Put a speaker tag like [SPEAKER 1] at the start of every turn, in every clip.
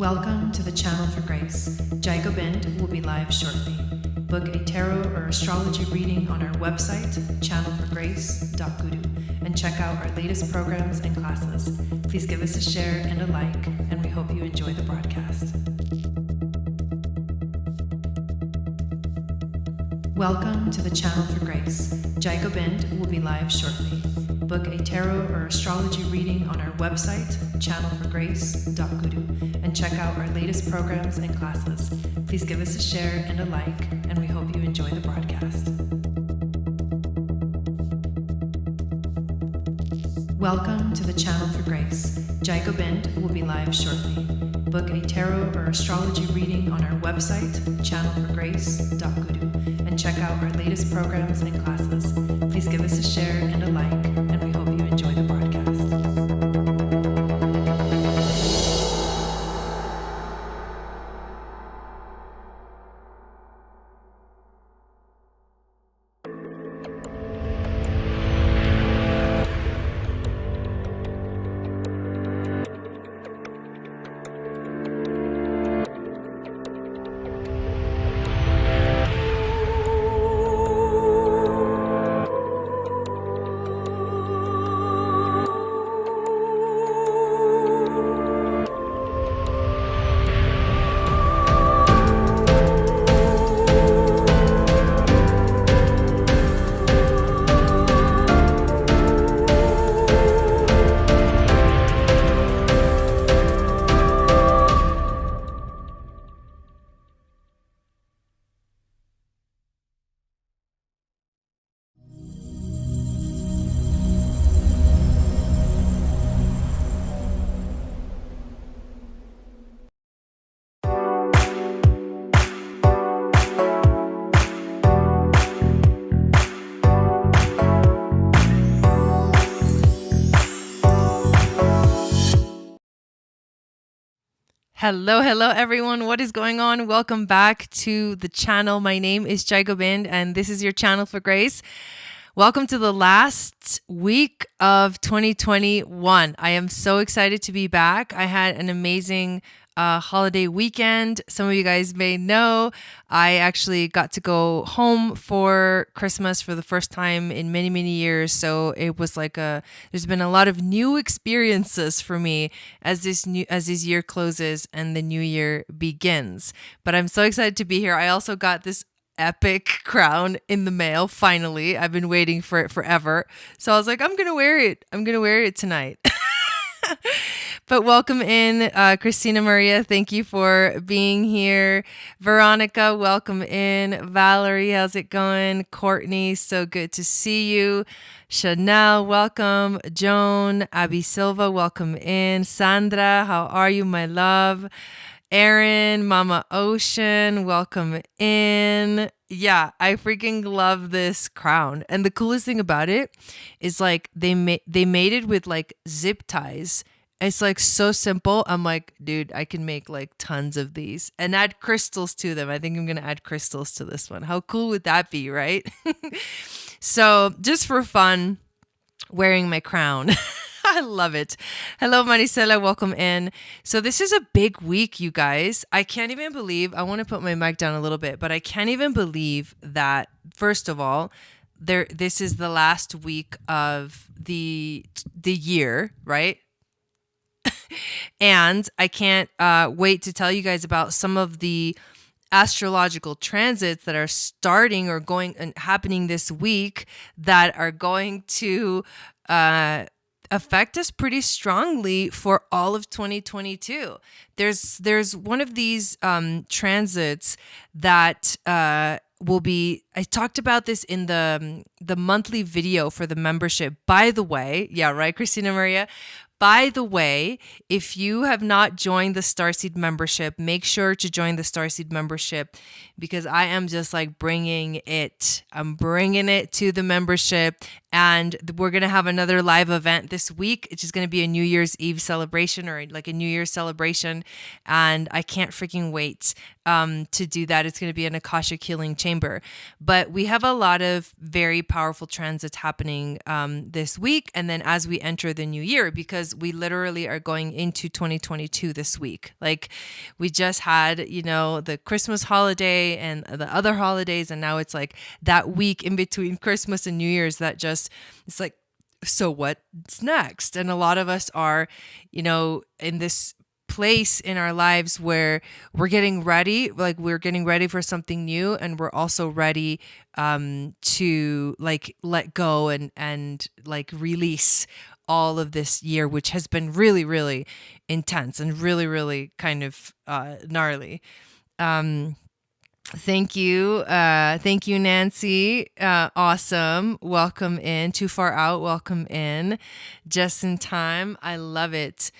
[SPEAKER 1] Welcome to the Channel for Grace. Gobind will be live shortly. Book a tarot or astrology reading on our website, channelforgrace.guru, and check out our latest programs and classes. Please give us a share and a like, and we hope you enjoy the broadcast. Welcome to the Channel for Grace. Gobind will be live shortly. Book a tarot or astrology reading on our website, channelforgrace.guru, and check out our latest programs and classes. Please give us a share and a like, and we hope you enjoy the broadcast. Welcome to the Channel for Grace. Gobind will be live shortly. Book a tarot or astrology reading on our website, channelforgrace.guru, and check out our latest programs and classes. Please give us a share and a like, and we hope you enjoy the broadcast. Hello everyone. What is going on? Welcome back to the channel. My name is Gobind and this is your Channel for Grace. Welcome to the last week of 2021. I am so excited to be back. I had an amazing holiday weekend. Some of you guys may know I actually got to go home for Christmas for the first time in many years. So it was like there's been a lot of new experiences for me as this year closes and the new year begins. But I'm so excited to be here. I also got this epic crown in the mail. Finally, I've been waiting for it forever. So I was like, I'm gonna wear it. I'm gonna wear it tonight. But welcome in, Christina Maria. Thank you for being here. Veronica, welcome in. Valerie, how's it going? Courtney, so good to see you. Chanel, welcome. Joan, Abby Silva, welcome in. Sandra, how are you, my love? Erin, Mama Ocean, welcome in. Yeah, I freaking love this crown. And the coolest thing about it is like they made it with like zip ties. It's like so simple. I'm like, dude, I can make like tons of these and add crystals to them. I think I'm going to add crystals to this one. How cool would that be, right? So just for fun, wearing my crown. I love it. Hello, Maricela. Welcome in. So this is a big week, you guys. I can't even believe, I want to put my mic down a little bit, but I can't even believe that, first of all, this is the last week of the year, right? And I can't wait to tell you guys about some of the astrological transits that are starting or going and happening this week that are going to affect us pretty strongly for all of 2022. There's one of these transits that will be, I talked about this in the monthly video for the membership. By the way, yeah, right, Christina Maria? By the way, if you have not joined the Starseed membership, make sure to join the Starseed membership because I am just like bringing it. I'm bringing it to the membership, and we're going to have another live event this week. It's just going to be a New Year's Eve celebration or like a New Year's celebration, and I can't freaking wait to do that. It's going to be an Akashic Healing Chamber. But we have a lot of very powerful transits happening this week, and then as we enter the new year, because because we literally are going into 2022 this week. Like we just had, you know, the Christmas holiday and the other holidays, and now it's like that week in between Christmas and New Year's that just, it's like, so what's next? And a lot of us are, you know, in this place in our lives where we're getting ready, like we're getting ready for something new, and we're also ready to like let go and like release all of this year, which has been really, really intense and really, really kind of gnarly. Thank you. Thank you, Nancy. Awesome. Welcome in. Too far out. Welcome in. Just in time. I love it.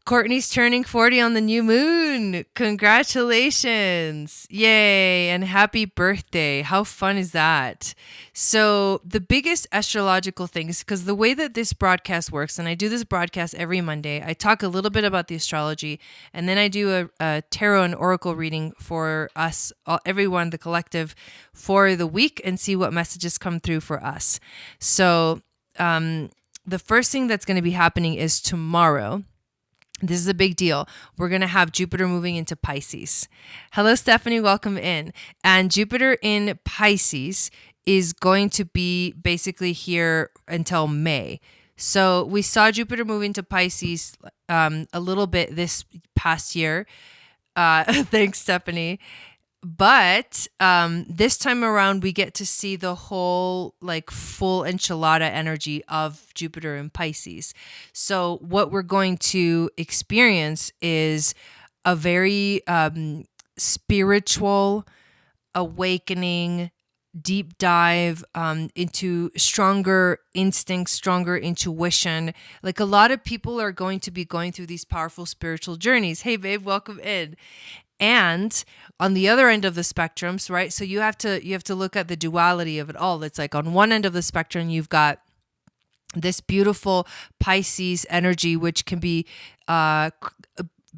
[SPEAKER 1] Courtney's turning 40 on the new moon. Congratulations. Yay. And happy birthday. How fun is that? So the biggest astrological things, because the way that this broadcast works, and I do this broadcast every Monday, I talk a little bit about the astrology, and then I do a tarot and oracle reading for us, everyone, the collective, for the week, and see what messages come through for us. So the first thing that's going to be happening is tomorrow. This is a big deal. We're going to have Jupiter moving into Pisces. Hello, Stephanie. Welcome in. And Jupiter in Pisces is going to be basically here until May. So we saw Jupiter move into Pisces a little bit this past year. Thanks, Stephanie. But this time around, we get to see the whole like full enchilada energy of Jupiter in Pisces. So what we're going to experience is a very spiritual awakening, deep dive into stronger instincts, stronger intuition. Like a lot of people are going to be going through these powerful spiritual journeys. Hey, babe, welcome in. And on the other end of the spectrums, right? So you have to look at the duality of it all. It's like on one end of the spectrum, you've got this beautiful Pisces energy, which can be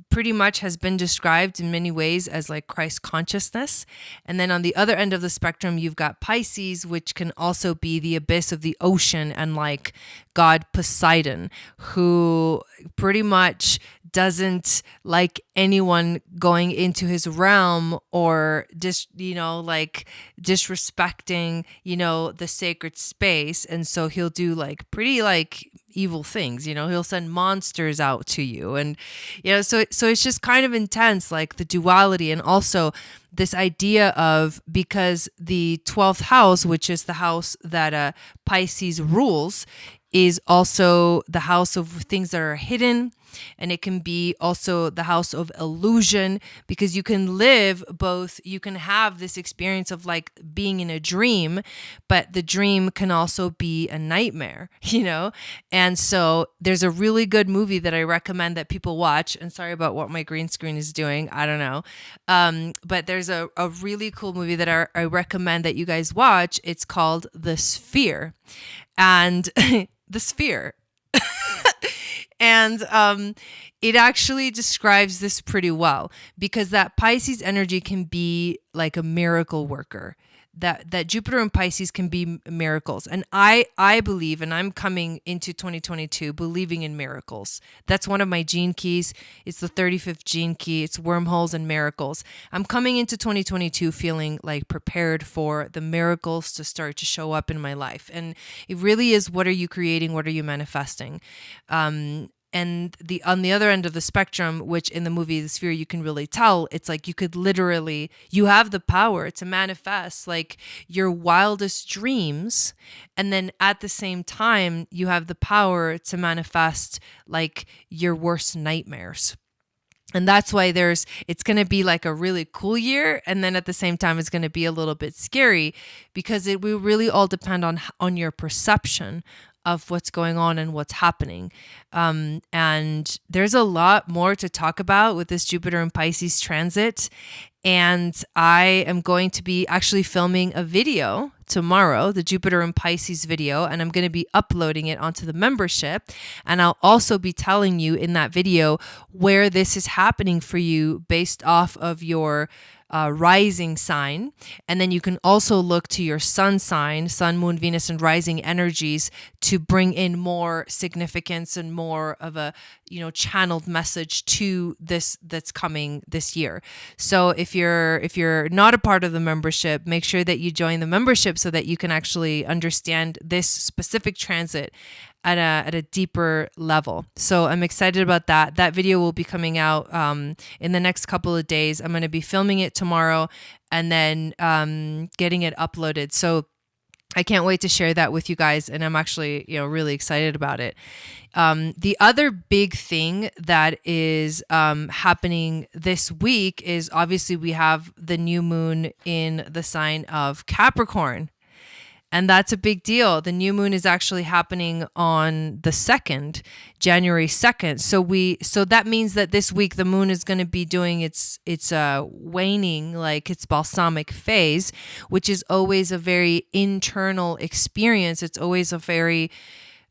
[SPEAKER 1] pretty much has been described in many ways as like Christ consciousness. And then on the other end of the spectrum, you've got Pisces, which can also be the abyss of the ocean, and like God Poseidon, who pretty much doesn't like anyone going into his realm or just, you know, like disrespecting, you know, the sacred space. And so he'll do like pretty like evil things, you know, he'll send monsters out to you. And, you know, so it's just kind of intense, like the duality. And also this idea of, because the 12th house, which is the house that Pisces rules, is also the house of things that are hidden. And it can be also the house of illusion, because you can live both. You can have this experience of like being in a dream, but the dream can also be a nightmare, you know? And so there's a really good movie that I recommend that people watch. And sorry about what my green screen is doing. I don't know. But there's a really cool movie that I recommend that you guys watch. It's called The Sphere. And The Sphere. And it actually describes this pretty well, because that Pisces energy can be like a miracle worker. That Jupiter in Pisces can be miracles. And I believe, and I'm coming into 2022 believing in miracles. That's one of my gene keys. It's the 35th gene key. It's wormholes and miracles. I'm coming into 2022 feeling like prepared for the miracles to start to show up in my life. And it really is, what are you creating? What are you manifesting? And on the other end of the spectrum, which in the movie The Sphere, you can really tell, it's like you could literally, you have the power to manifest like your wildest dreams. And then at the same time, you have the power to manifest like your worst nightmares. And that's why it's going to be like a really cool year. And then at the same time, it's going to be a little bit scary, because it will really all depend on your perception of what's going on and what's happening. And there's a lot more to talk about with this Jupiter and Pisces transit. And I am going to be actually filming a video tomorrow, the Jupiter and Pisces video, and I'm going to be uploading it onto the membership. And I'll also be telling you in that video where this is happening for you based off of your rising sign. And then you can also look to your sun sign, sun, moon, Venus, and rising energies to bring in more significance and more of a, channeled message to this that's coming this year. So if you're not a part of the membership, make sure that you join the membership so that you can actually understand this specific transit at a deeper level. So I'm excited about that. That video will be coming out in the next couple of days. I'm going to be filming it tomorrow and then getting it uploaded. So I can't wait to share that with you guys, and I'm actually, really excited about it. The other big thing that is happening this week is obviously we have the new moon in the sign of Capricorn. And that's a big deal. The new moon is actually happening on the 2nd, January 2nd. So that means that this week the moon is going to be doing its waning, like its balsamic phase, which is always a very internal experience. It's always a very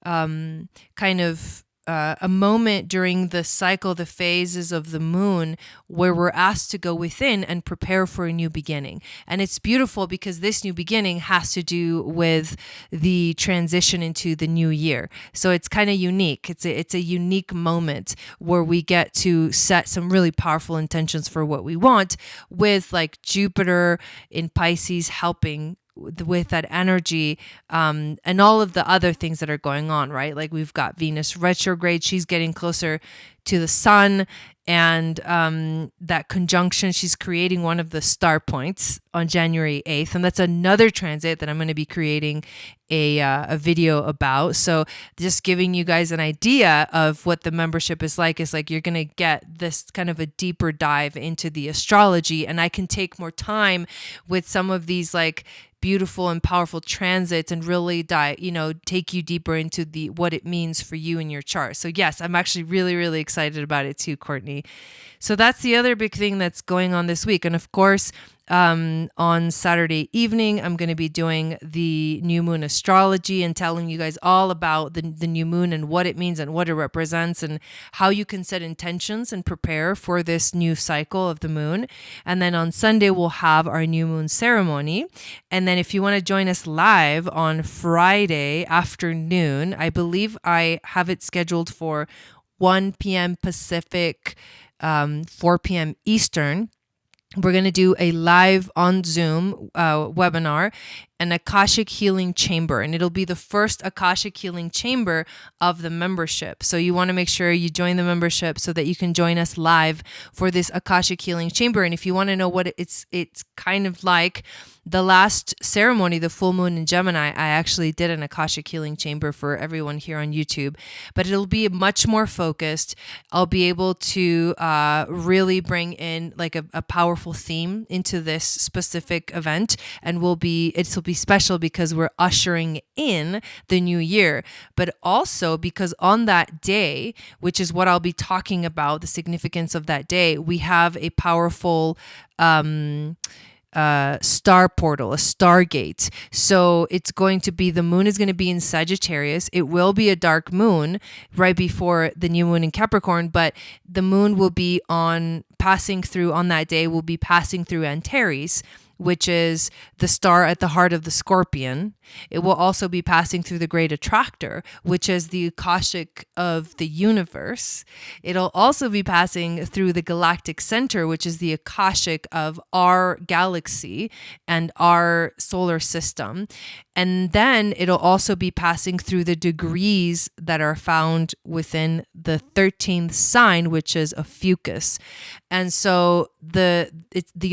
[SPEAKER 1] kind of a moment during the cycle, the phases of the moon, where we're asked to go within and prepare for a new beginning. And it's beautiful because this new beginning has to do with the transition into the new year. So it's kind of unique. It's a unique moment where we get to set some really powerful intentions for what we want, with like Jupiter in Pisces helping with that energy, and all of the other things that are going on, right? Like we've got Venus retrograde, she's getting closer to the sun, and that conjunction, she's creating one of the star points on January 8th, and that's another transit that I'm going to be creating a video about. So just giving you guys an idea of what the membership is like you're going to get this kind of a deeper dive into the astrology, and I can take more time with some of these like beautiful and powerful transits and really take you deeper into what it means for you in your chart. So yes, I'm actually really, really excited about it too, Courtney. So that's the other big thing that's going on this week. And of course, on Saturday evening, I'm going to be doing the new moon astrology and telling you guys all about the new moon and what it means and what it represents and how you can set intentions and prepare for this new cycle of the moon. And then on Sunday, we'll have our new moon ceremony. And then if you want to join us live on Friday afternoon, I believe I have it scheduled for 1 p.m. Pacific, 4 p.m. Eastern. We're going to do a live on Zoom webinar, an Akashic Healing Chamber, and it'll be the first Akashic Healing Chamber of the membership. So you want to make sure you join the membership so that you can join us live for this Akashic Healing Chamber. And if you want to know what it's kind of like, the last ceremony, the full moon in Gemini, I actually did an Akashic Healing Chamber for everyone here on YouTube, but it'll be much more focused. I'll be able to really bring in like a powerful theme into this specific event, and it'll be special because we're ushering in the new year, but also because on that day, which is what I'll be talking about, the significance of that day, we have a powerful star portal, a stargate. So the moon is going to be in Sagittarius. It will be a dark moon right before the new moon in Capricorn, but the moon will be passing through Antares, which is the star at the heart of the Scorpion. It will also be passing through the Great Attractor, which is the Akashic of the universe. It'll also be passing through the Galactic Center, which is the Akashic of our galaxy and our solar system. And then it'll also be passing through the degrees that are found within the 13th sign, which is Ophiuchus. And so the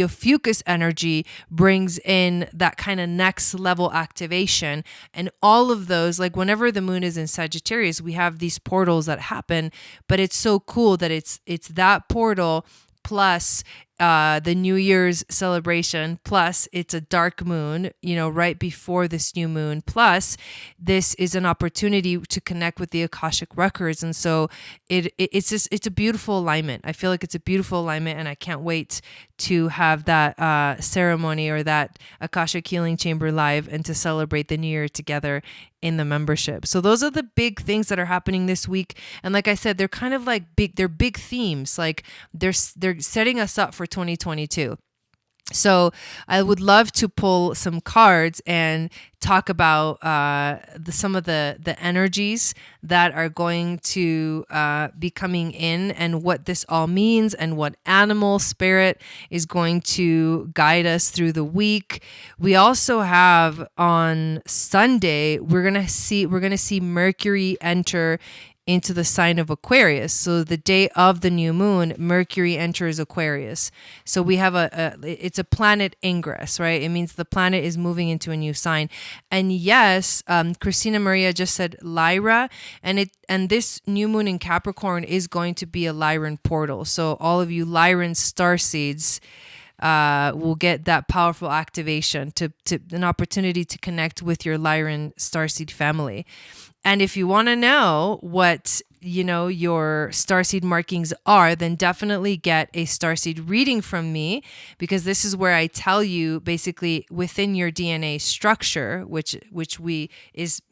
[SPEAKER 1] Ophiuchus energy brings in that kind of next level activation. And all of those, like whenever the moon is in Sagittarius, we have these portals that happen, but it's so cool that it's that portal plus the New Year's celebration, plus it's a dark moon, right before this new moon, plus this is an opportunity to connect with the Akashic records. And so it's a beautiful alignment. I feel like it's a beautiful alignment, and I can't wait to have that ceremony or that Akashic Healing Chamber live and to celebrate the new year together in the membership. So those are the big things that are happening this week. And like I said, they're kind of like big themes. Like they're setting us up for 2022. So I would love to pull some cards and talk about some of the energies that are going to be coming in, and what this all means, and what animal spirit is going to guide us through the week. We also have on Sunday, we're gonna see Mercury enter into the sign of Aquarius. So the day of the new moon, Mercury enters Aquarius. So we have it's a planet ingress, right? It means the planet is moving into a new sign. And yes, Christina Maria just said Lyra, and this new moon in Capricorn is going to be a Lyran portal. So all of you Lyran starseeds will get that powerful activation to an opportunity to connect with your Lyran starseed family. And if you want to know what, your starseed markings are, then definitely get a starseed reading from me, because this is where I tell you basically within your DNA structure, which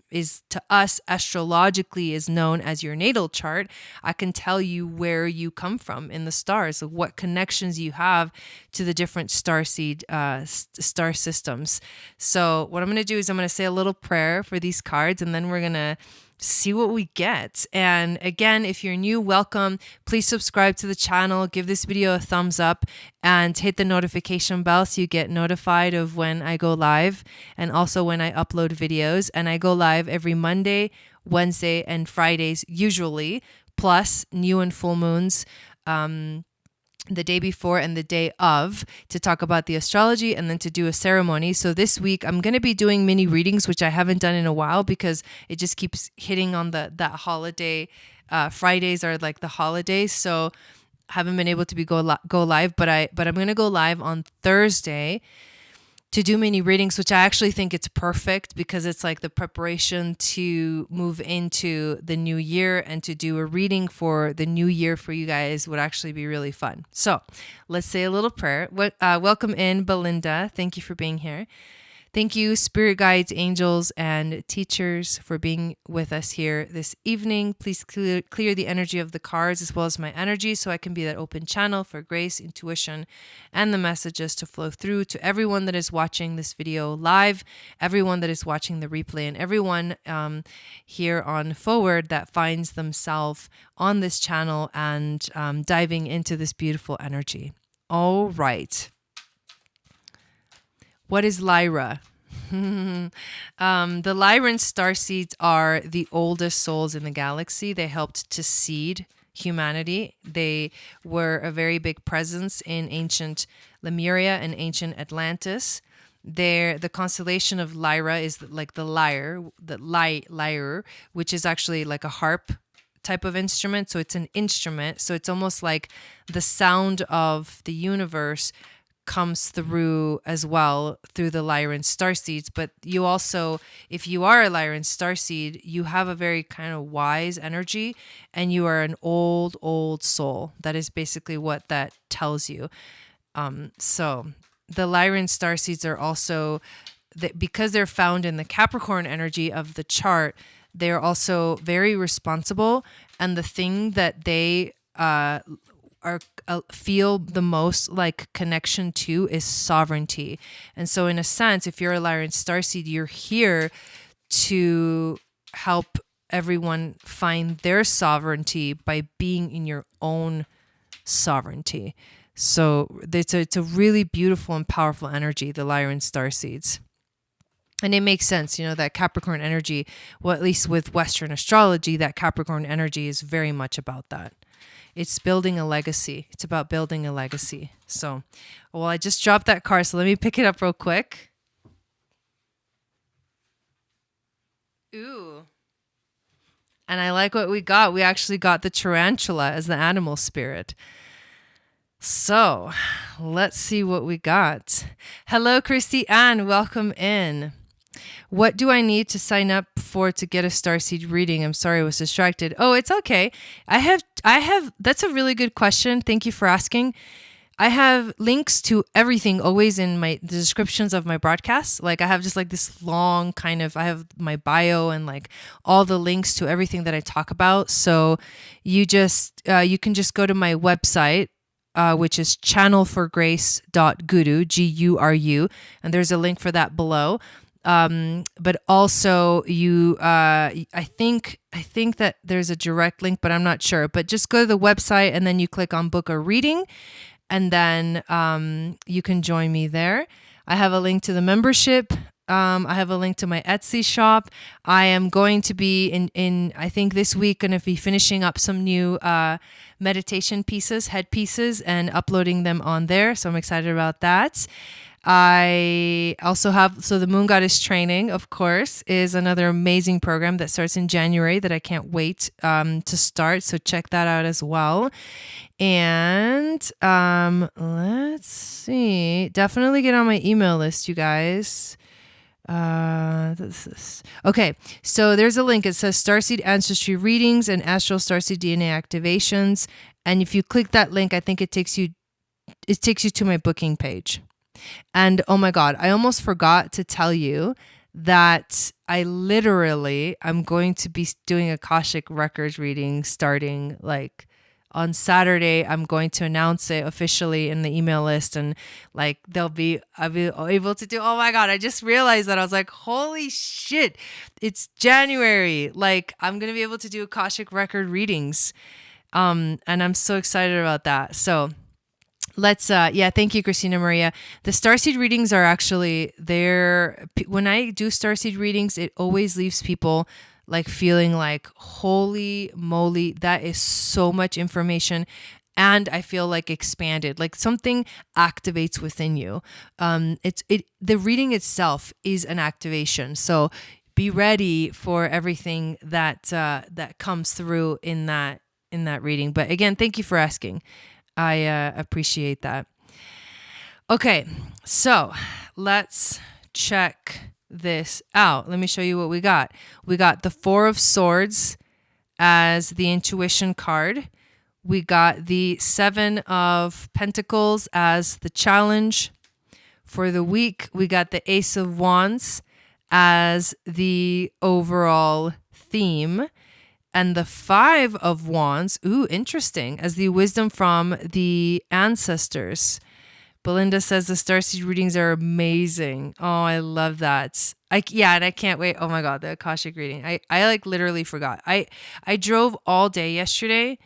[SPEAKER 1] is to us astrologically is known as your natal chart. I can tell you where you come from in the stars, so what connections you have to the different starseed star systems. So what I'm going to do is I'm going to say a little prayer for these cards, and then we're going to see what we get. And again, if you're new, welcome. Please subscribe to the channel, give this video a thumbs up, and hit the notification bell so you get notified of when I go live, and also when I upload videos. And I go live every Monday, Wednesday, and Fridays usually, plus new and full moons the day before and the day of, to talk about the astrology and then to do a ceremony. So this week I'm going to be doing mini readings, which I haven't done in a while because it just keeps hitting on that holiday. Fridays are like the holidays, so haven't been able to go live, but I'm going to go live on Thursday to do mini readings, which I actually think it's perfect because it's like the preparation to move into the new year, and to do a reading for the new year for you guys would actually be really fun. So let's say a little prayer. Welcome in, Belinda. Thank you for being here. Thank you, spirit guides, angels, and teachers for being with us here this evening. Please clear the energy of the cards as well as my energy, so I can be that open channel for grace, intuition, and the messages to flow through to everyone that is watching this video live, everyone that is watching the replay, and everyone here on Forward that finds themselves on this channel and diving into this beautiful energy. All right. What is Lyra? The Lyran starseeds are the oldest souls in the galaxy. They helped to seed humanity. They were a very big presence in ancient Lemuria and ancient Atlantis. The constellation of Lyra is like the lyre, which is actually like a harp type of instrument. So it's an instrument. So it's almost like the sound of the universe comes through as well through the Lyran starseeds. But you also, if you are a Lyran starseed, you have a very kind of wise energy, and you are an old soul. That is basically what that tells you. So the Lyran starseeds are also, because they're found in the Capricorn energy of the chart, they're also very responsible, and the thing that they feel the most like connection to is sovereignty. And so in a sense, if you're a Lyran starseed, you're here to help everyone find their sovereignty by being in your own sovereignty. So it's a really beautiful and powerful energy, the Lyran starseeds. And it makes sense, that Capricorn energy, well, at least with Western astrology, that Capricorn energy is very much about that. It's building a legacy. It's about building a legacy. So, well, I just dropped that card, so let me pick it up real quick. Ooh. And I like what we got. We actually got the tarantula as the animal spirit. So, let's see what we got. Hello, Christy Ann. Welcome in. What do I need to sign up for to get a starseed reading? I'm sorry, I was distracted. Oh, it's okay. I have, that's a really good question. Thank you for asking. I have links to everything always in the descriptions of my broadcasts. Like I have just like this long I have my bio and like all the links to everything that I talk about. So you can just go to my website, which is channelforgrace.guru, Guru, and there's a link for that below. But also I think that there's a direct link, but I'm not sure. But just go to the website and then you click on book a reading, and then you can join me there. I have a link to the membership. I have a link to my Etsy shop. I am going to be in I think this week, going to be finishing up some new meditation pieces, headpieces, and uploading them on there. So I'm excited about that. I also have, so the Moon Goddess Training, of course, is another amazing program that starts in January that I can't wait to start. So check that out as well. And let's see, definitely get on my email list, you guys. Okay, so there's a link. It says Starseed Ancestry Readings and Astral Starseed DNA Activations. And if you click that link, I think it takes you to my booking page. And oh my God, I almost forgot to tell you that I'm going to be doing Akashic Records reading starting like on Saturday. I'm going to announce it officially in the email list, and like I'll be able to do, oh my God, I just realized that. I was like, holy shit, it's January. Like I'm going to be able to do Akashic Record readings. And I'm so excited about that. So let's, thank you, Christina Maria. The Starseed readings are actually there. When I do Starseed readings, it always leaves people like feeling like, holy moly, that is so much information. And I feel like expanded, like something activates within you. The reading itself is an activation. So be ready for everything that comes through in that reading. But again, thank you for asking. I appreciate that. Okay, so let's check this out. Let me show you what we got. We got the Four of Swords as the intuition card. We got the Seven of Pentacles as the challenge. For the week, we got the Ace of Wands as the overall theme. And the Five of Wands, ooh, interesting, as the wisdom from the ancestors. Belinda says the Starseed readings are amazing. Oh, I love that. And I can't wait. Oh my God, the Akashic reading. I like literally forgot. I drove all day yesterday,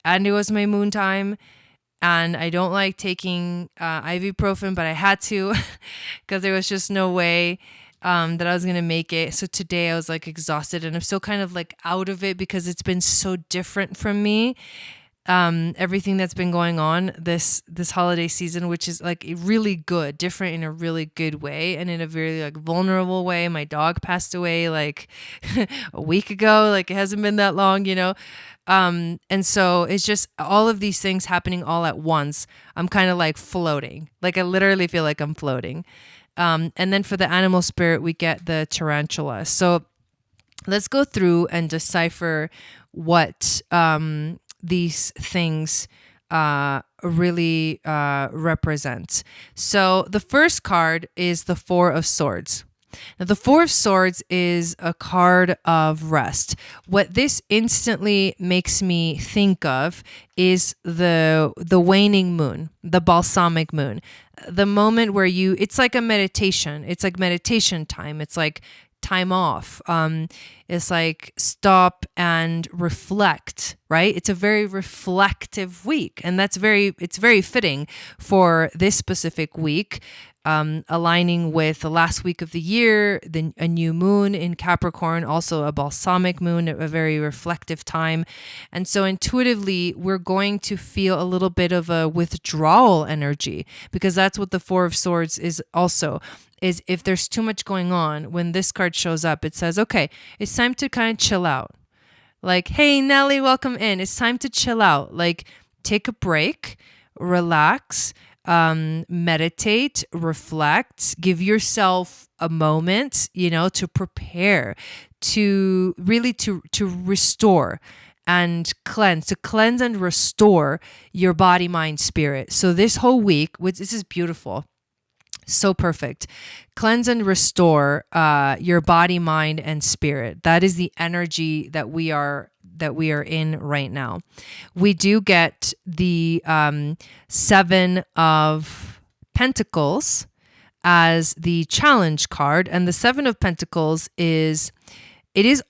[SPEAKER 1] and it was my moon time. And I don't like taking ibuprofen, but I had to because there was just no way that I was going to make it. So today I was like exhausted, and I'm still kind of like out of it because it's been so different from me. Everything that's been going on this holiday season, which is like really good, different in a really good way, and in a very like vulnerable way. My dog passed away like a week ago. Like it hasn't been that long, you know? And so it's just all of these things happening all at once. I'm kind of like floating. Like I literally feel like I'm floating. And then for the animal spirit, we get the tarantula. So let's go through and decipher what these things really represent. So the first card is the Four of Swords. Now, the Four of Swords is a card of rest. What this instantly makes me think of is the waning moon, the balsamic moon, the moment where it's like a meditation. It's like meditation time. It's like time off. It's like stop and reflect, right? It's a very reflective week, and it's very fitting for this specific week. Aligning with the last week of the year, a new moon in Capricorn, also a balsamic moon, a very reflective time. And so intuitively, we're going to feel a little bit of a withdrawal energy, because that's what the Four of Swords is also. Is if there's too much going on, when this card shows up, it says, okay, it's time to kind of chill out. Like, hey, Nelly, welcome in. It's time to chill out. Like, take a break, relax, meditate, reflect, give yourself a moment, to prepare, to really to restore and cleanse and restore your body, mind, spirit. So this whole week, this is beautiful. So perfect. Cleanse and restore your body, mind, and spirit. That is the energy that we are we are in right now. We do get the Seven of Pentacles as the challenge card, and the Seven of Pentacles is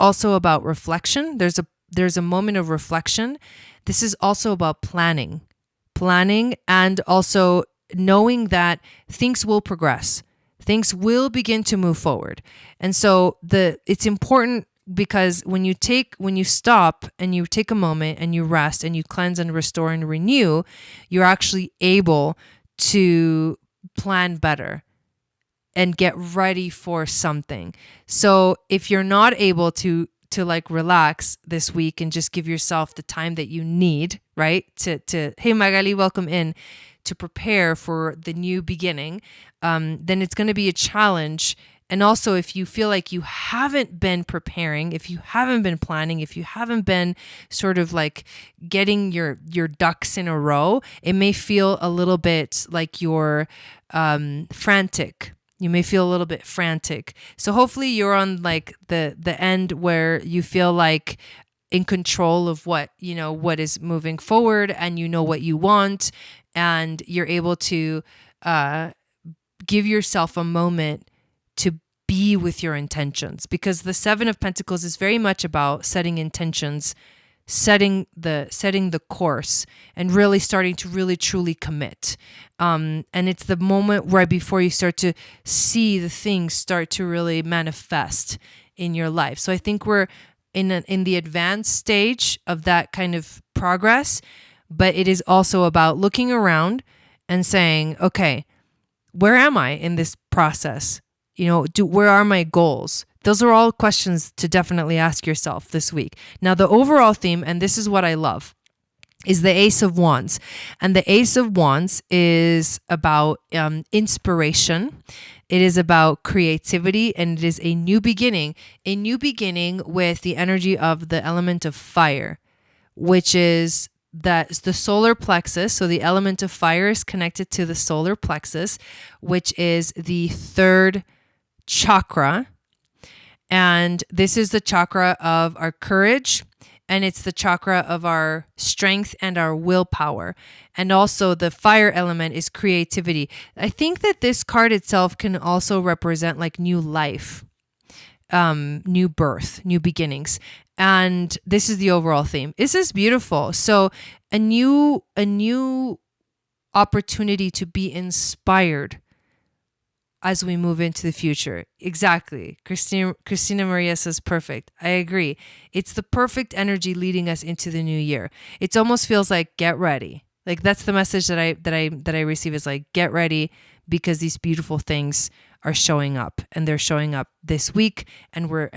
[SPEAKER 1] also about reflection. There's a moment of reflection. This is also about planning, and also knowing that things will progress. Things will begin to move forward. And so it's important, because when you stop and you take a moment and you rest and you cleanse and restore and renew, you're actually able to plan better and get ready for something. So if you're not able to like relax this week and just give yourself the time that you need, right? Hey Magali, welcome in, to prepare for the new beginning, then it's going to be a challenge. And also, if you feel like you haven't been preparing, if you haven't been planning, if you haven't been sort of like getting your ducks in a row, it may feel a little bit like you're frantic. You may feel a little bit frantic. So hopefully you're on like the end where you feel like in control of what is moving forward, and you know what you want, and you're able to give yourself a moment to be with your intentions, because the Seven of Pentacles is very much about setting intentions, setting the course, and really starting to really truly commit. And it's the moment right before you start to see the things start to really manifest in your life. So I think we're in the advanced stage of that kind of progress, but it is also about looking around and saying, okay, where am I in this process? Where are my goals? Those are all questions to definitely ask yourself this week. Now, the overall theme, and this is what I love, is the Ace of Wands. And the Ace of Wands is about inspiration. It is about creativity, and it is a new beginning with the energy of the element of fire, which is that's the solar plexus. So the element of fire is connected to the solar plexus, which is the third chakra. And this is the chakra of our courage, and it's the chakra of our strength and our willpower. And also the fire element is creativity. I think that this card itself can also represent like new life, new birth, new beginnings. And this is the overall theme. This is beautiful. So a new opportunity to be inspired as we move into the future. Exactly. Christina Maria says perfect. I agree. It's the perfect energy leading us into the new year. It almost feels like get ready. Like that's the message that I receive, is like get ready, because these beautiful things are showing up, and they're showing up this week, and we're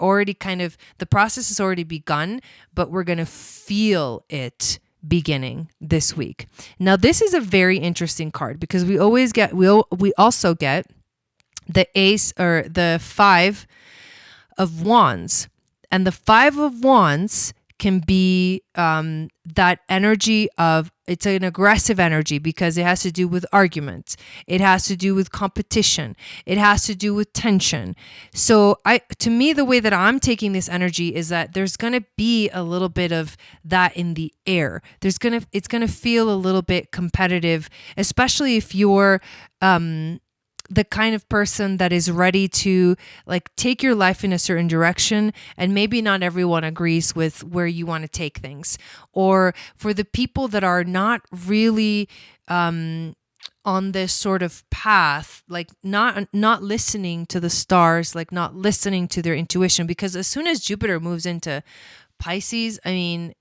[SPEAKER 1] already kind of, the process has already begun, but we're going to feel it beginning this week. Now, this is a very interesting card, because we also get the Ace, or the Five of Wands. And the Five of Wands can be that energy of, it's an aggressive energy, because it has to do with arguments. It has to do with competition. It has to do with tension. So to me, the way that I'm taking this energy is that there's going to be a little bit of that in the air. It's going to feel a little bit competitive, especially if you're the kind of person that is ready to like take your life in a certain direction, and maybe not everyone agrees with where you want to take things. Or for the people that are not really on this sort of path, like not listening to the stars, like not listening to their intuition, because as soon as Jupiter moves into Pisces, I mean,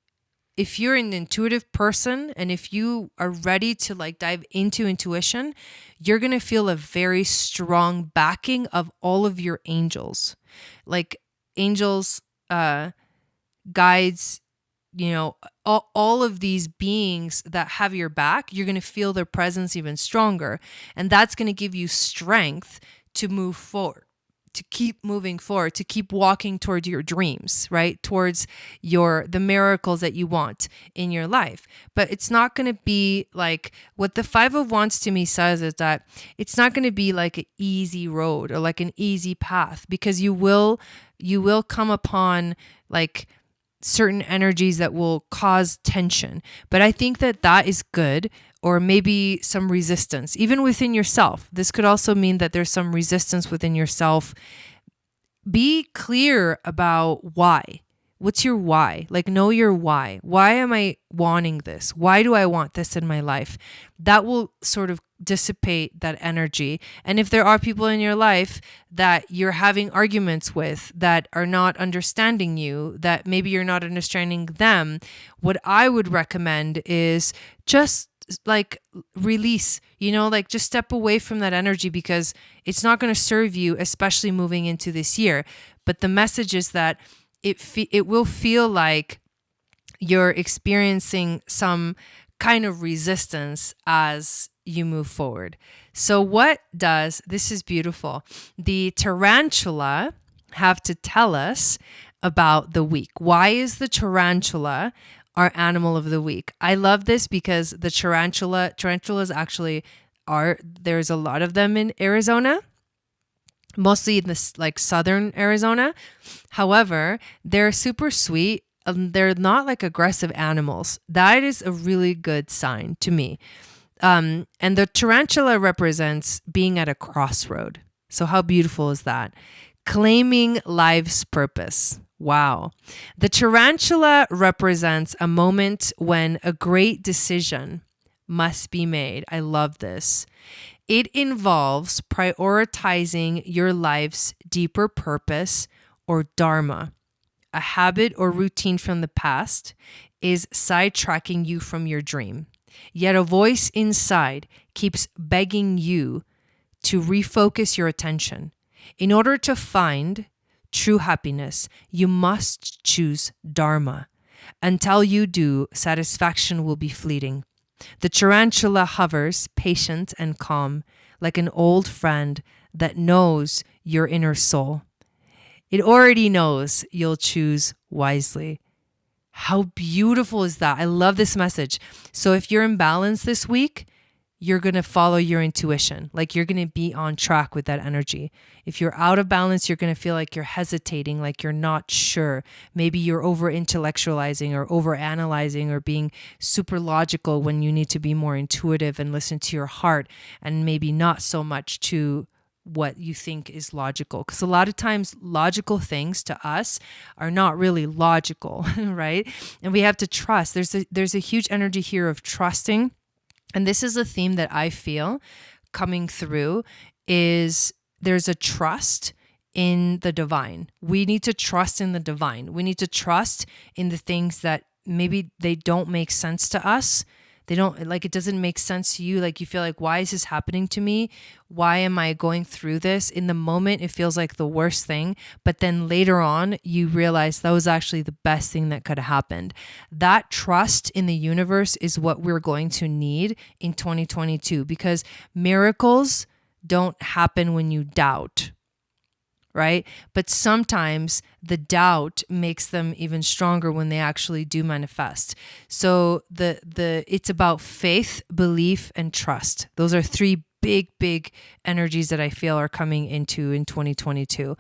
[SPEAKER 1] if you're an intuitive person and if you are ready to like dive into intuition, you're going to feel a very strong backing of all of your angels. Like angels, guides, all of these beings that have your back, you're going to feel their presence even stronger. And that's going to give you strength to move forward, to keep moving forward, to keep walking towards your dreams, right? Towards the miracles that you want in your life. But it's not going to be like, what the Five of Wands to me says is that it's not going to be like an easy road or like an easy path, because you will come upon like certain energies that will cause tension. But I think that that is good, or maybe some resistance, even within yourself. This could also mean that there's some resistance within yourself. Be clear about why. What's your why? Like, know your why. Why am I wanting this? Why do I want this in my life? That will sort of dissipate that energy. And if there are people in your life that you're having arguments with, that are not understanding you, that maybe you're not understanding them, what I would recommend is just like release, like just step away from that energy, because it's not going to serve you, especially moving into this year. But the message is that it will feel like you're experiencing some kind of resistance as you move forward. So this is beautiful. The tarantula have to tell us about the week. Why is the tarantula our animal of the week? I love this because the tarantulas actually there's a lot of them in Arizona, mostly in this like southern Arizona. However, they're super sweet. They're not like aggressive animals. That is a really good sign to me. And the tarantula represents being at a crossroad. So how beautiful is that? Claiming life's purpose. Wow. The tarantula represents a moment when a great decision must be made. I love this. It involves prioritizing your life's deeper purpose or dharma. A habit or routine from the past is sidetracking you from your dream. Yet a voice inside keeps begging you to refocus your attention. In order to find true happiness, you must choose dharma. Until you do, satisfaction will be fleeting. The tarantula hovers, patient and calm, like an old friend that knows your inner soul. It already knows you'll choose wisely. How beautiful is that? I love this message. So if you're in balance this week, you're going to follow your intuition. Like, you're going to be on track with that energy. If you're out of balance, you're going to feel like you're hesitating, like you're not sure. Maybe you're over intellectualizing or over analyzing or being super logical when you need to be more intuitive and listen to your heart, and maybe not so much to what you think is logical. Because a lot of times logical things to us are not really logical, right? And we have to trust. There's a huge energy here of trusting. And this is a theme that I feel coming through, is there's a trust in the divine. We need to trust in the divine. We need to trust in the things that maybe they don't make sense to us. They don't, like, it doesn't make sense to you. Like, you feel like, why is this happening to me? Why am I going through this? In the moment, it feels like the worst thing. But then later on, you realize that was actually the best thing that could have happened. That trust in the universe is what we're going to need in 2022, because miracles don't happen when you doubt, right? But sometimes the doubt makes them even stronger when they actually do manifest. So it's about faith, belief, and trust. Those are three big energies that I feel are coming into in 2022.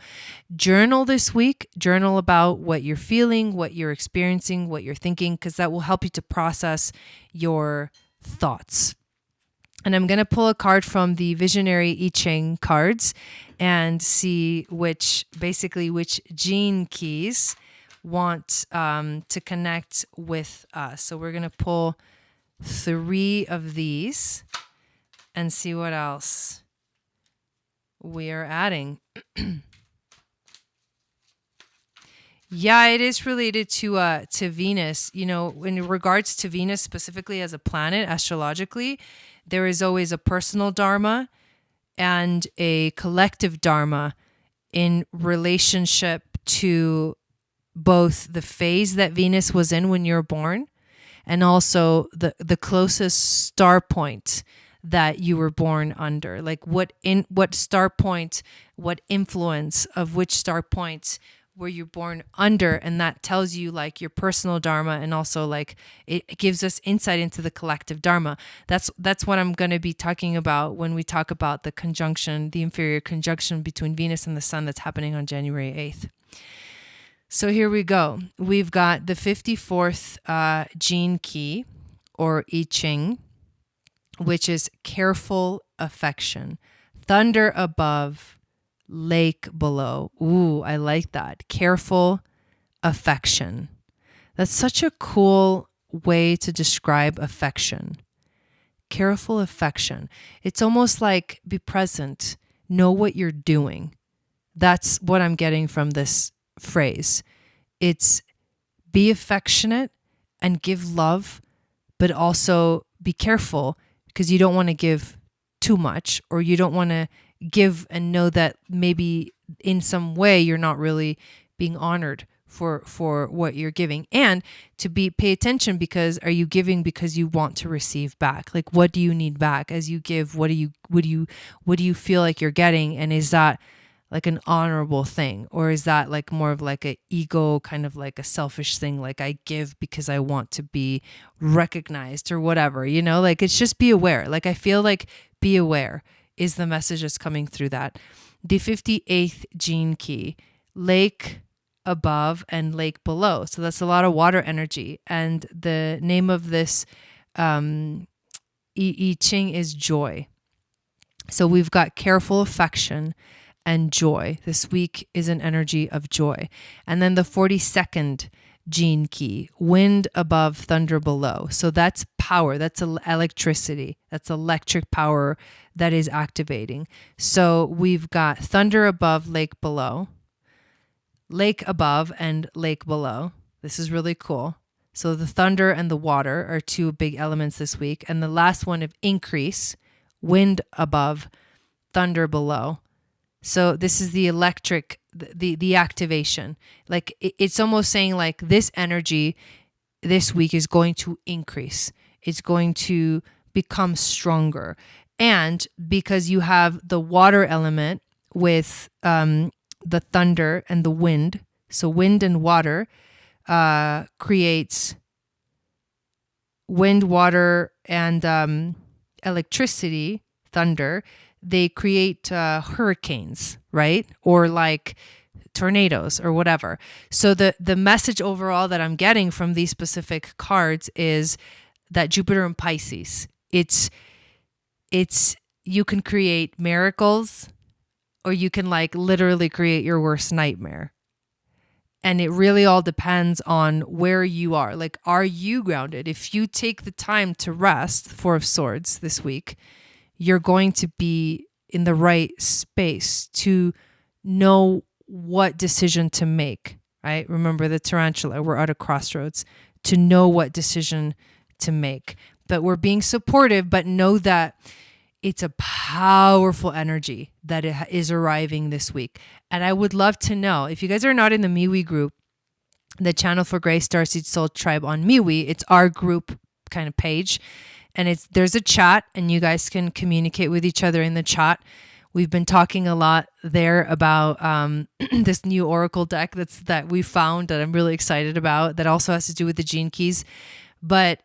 [SPEAKER 1] Journal this week. Journal about what you're feeling, what you're experiencing, what you're thinking, because that will help you to process your thoughts. And I'm going to pull a card from the Visionary I Ching cards and see which gene keys want to connect with us. So we're going to pull 3 of these and see what else we are adding. Yeah, it is related to Venus. You know, in regards to Venus specifically as a planet, astrologically, there is always a personal dharma and a collective dharma in relationship to both the phase that Venus was in when you were born, and also the closest star point that you were born under. Like what star point, what influence of which star point were you born under, and that tells you like your personal dharma, and also like it gives us insight into the collective dharma. That's what I'm going to be talking about when we talk about the conjunction, the inferior conjunction between Venus and the Sun that's happening on January 8th. So here we go. We've got the 54th gene key, or I Ching, which is careful affection. Thunder above, lake below. Ooh, I like that. Careful affection. That's such a cool way to describe affection. Careful affection. It's almost like be present, know what you're doing. That's what I'm getting from this phrase. It's be affectionate and give love, but also be careful because you don't want to give too much, or you don't want to give and know that maybe in some way you're not really being honored for what you're giving. And to pay attention, because are you giving because you want to receive back? Like, what do you need back as you give? What do you feel like you're getting? And is that like an honorable thing, or is that like more of like a ego, kind of like a selfish thing, like I give because I want to be recognized or whatever, like it's just be aware. Like I feel like be aware is the message that's coming through that. The 58th gene key, lake above and lake below. So that's a lot of water energy. And the name of this I Ching is joy. So we've got careful affection and joy. This week is an energy of joy. And then the 42nd gene key, wind above, thunder below. So that's power. That's electricity. That's electric power that is activating. So we've got thunder above, lake below, lake above and lake below. This is really cool. So the thunder and the water are two big elements this week. And the last one of increase, wind above, thunder below. So this is the electric, the activation. Like it's almost saying like this energy this week is going to increase. It's going to become stronger. And because you have the water element with the thunder and the wind, so wind and water creates wind, water, and electricity, thunder. They create hurricanes, right? Or like tornadoes or whatever. So the message overall that I'm getting from these specific cards is that Jupiter in Pisces, it's you can create miracles, or you can like literally create your worst nightmare. And it really all depends on where you are. Like, are you grounded? If you take the time to rest, Four of Swords this week, you're going to be in the right space to know what decision to make, right? Remember the tarantula, we're at a crossroads to know what decision to make. But we're being supportive, but know that it's a powerful energy that is arriving this week. And I would love to know, if you guys are not in the MeWe group, the Channel for Grace Starseed Soul Tribe on MeWe, it's our group kind of page. And there's a chat, and you guys can communicate with each other in the chat. We've been talking a lot there about this new oracle deck that we found that I'm really excited about, that also has to do with the gene keys. But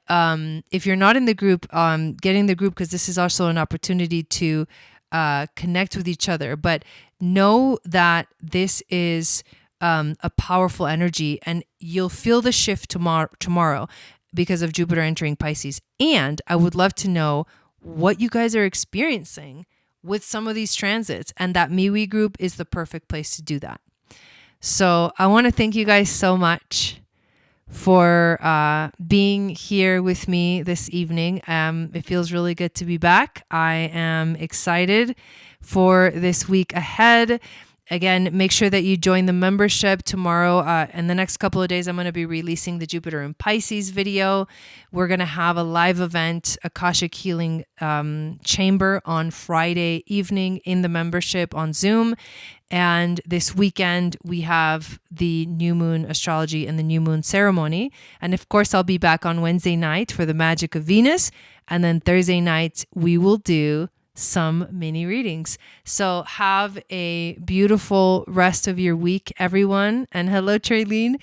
[SPEAKER 1] if you're not in the group, get in the group, because this is also an opportunity to connect with each other. But know that this is a powerful energy, and you'll feel the shift tomorrow because of Jupiter entering Pisces. And I would love to know what you guys are experiencing with some of these transits, and that MeWe group is the perfect place to do that. So I want to thank you guys so much for being here with me this evening. It feels really good to be back. I am excited for this week ahead. Again, make sure that you join the membership tomorrow. In the next couple of days, I'm going to be releasing the Jupiter in Pisces video. We're going to have a live event, Akashic Healing Chamber, on Friday evening in the membership on Zoom. And this weekend, we have the new moon astrology and the new moon ceremony. And of course, I'll be back on Wednesday night for the Magic of Venus. And then Thursday night, we will do some mini readings. So have a beautiful rest of your week, everyone. And hello, Traylene.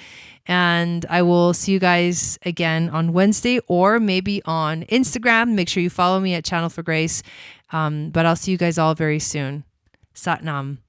[SPEAKER 1] And I will see you guys again on Wednesday, or maybe on Instagram. Make sure you follow me at Channel for Grace. But I'll see you guys all very soon. Sat Nam.